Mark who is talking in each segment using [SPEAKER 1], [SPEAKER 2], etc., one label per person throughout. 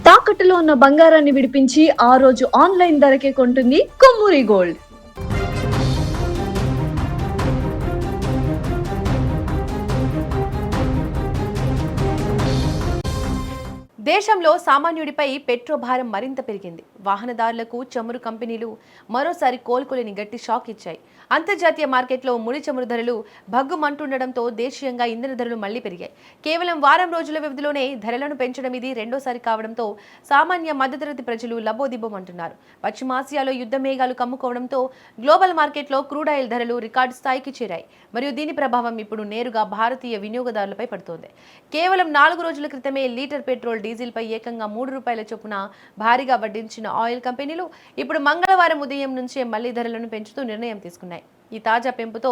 [SPEAKER 1] తాకట్టులో ఉన్న బంగారాన్ని విడిపించి ఆ రోజు ఆన్లైన్ ధరకే కొంటుంది కొమ్మూరి గోల్డ్.
[SPEAKER 2] దేశంలో సామాన్యుడిపై పెట్రో భారం మరింత పెరిగింది. వాహనదారులకు చమురు కంపెనీలు మరోసారి కోలుకోలేని గట్టి షాక్ ఇచ్చాయి. అంతర్జాతీయ మార్కెట్లో ముడి చమురు ధరలు భగ్గుమంటుండడంతో దేశీయంగా ఇంధన ధరలు మళ్లీ పెరిగాయి. కేవలం వారం రోజుల వ్యవధిలోనే ధరలను పెంచడం ఇది రెండోసారి కావడంతో సామాన్య మధ్యతరగతి ప్రజలు లబోదిబోమంటున్నారు. పశ్చిమాసియాలో యుద్ధ మేఘాలు కమ్ముకోవడంతో గ్లోబల్ మార్కెట్లో క్రూడ్ ఆయిల్ ధరలు రికార్డు స్థాయికి చేరాయి. మరియు దీని ప్రభావం ఇప్పుడు నేరుగా భారతీయ వినియోగదారులపై పడుతోంది. కేవలం 4 రోజుల క్రితమే లీటర్ పెట్రోల్ డీజిల్ పై ఏకంగా ₹3 చొప్పున భారీగా వడ్డించిన ఆయిల్ కంపెనీలు ఇప్పుడు మంగళవారం ఉదయం నుంచే మళ్లీ ధరలను పెంచుతూ నిర్ణయం తీసుకున్నాయి. ఈ తాజా పెంపుతో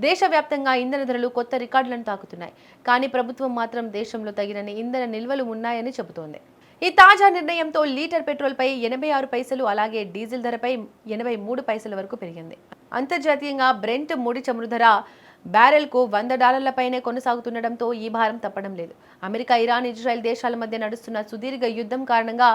[SPEAKER 2] దేశవ్యాప్తంగా ఇంధన ధరలు కొత్త రికార్డులను తాకుతున్నాయి. కానీ ప్రభుత్వం మాత్రం దేశంలో తగినన్ని ఇంధన నిల్వలు ఉన్నాయని చెబుతోంది. ఈ తాజా నిర్ణయంతో లీటర్ పెట్రోల్ పై 86 పైసలు, అలాగే డీజిల్ ధరపై 83 పైసల వరకు పెరిగింది. అంతర్జాతీయంగా బ్రెంట్ ముడి చమురు ధర బ్యారెల్కు $100 పైనే కొనసాగుతుండటంతో ఈ భారం తప్పడం లేదు. అమెరికా, ఇరాన్, ఇజ్రాయెల్ దేశాల మధ్య నడుస్తున్న సుదీర్ఘ యుద్ధం కారణంగా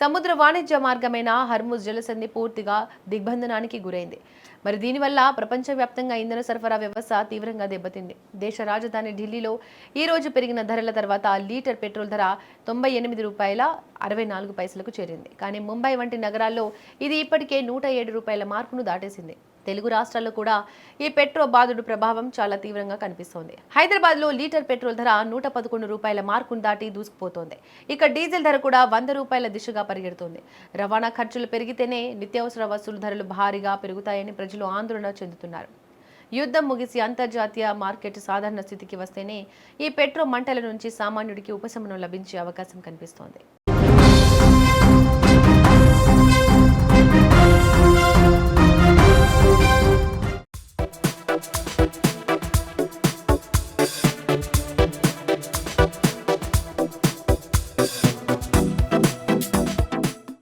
[SPEAKER 2] సముద్ర వాణిజ్య మార్గమైన హర్ముజ్ జలసంధి పూర్తిగా దిగ్బంధనానికి గురైంది. మరి దీనివల్ల ప్రపంచవ్యాప్తంగా ఇంధన సరఫరా వ్యవస్థ తీవ్రంగా దెబ్బతింది. దేశ రాజధాని ఢిల్లీలో ఈ రోజు పెరిగిన ధరల తర్వాత లీటర్ పెట్రోల్ ధర $98.64కు చేరింది. కానీ ముంబై వంటి నగరాల్లో ఇది ఇప్పటికే ₹107 మార్కును దాటేసింది. తెలుగు రాష్ట్రాల్లో కూడా ఈ పెట్రో బాధుడు ప్రభావం చాలా తీవ్రంగా కనిపిస్తోంది. హైదరాబాద్ లో లీటర్ పెట్రోల్ ధర ₹111 మార్కును దాటి దూసుకుపోతోంది. ఇక డీజిల్ ధర కూడా ₹100 దిశగా పరిగెడుతోంది. రవాణా ఖర్చులు పెరిగితేనే నిత్యావసర వస్తువుల ధరలు భారీగా పెరుగుతాయని ప్రజలు ఆందోళన చెందుతున్నారు. యుద్ధం ముగిసి అంతర్జాతీయ మార్కెట్ సాధారణ స్థితికి వస్తేనే ఈ పెట్రో మంటల నుంచి సామాన్యుడికి ఉపశమనం లభించే అవకాశం కనిపిస్తోంది.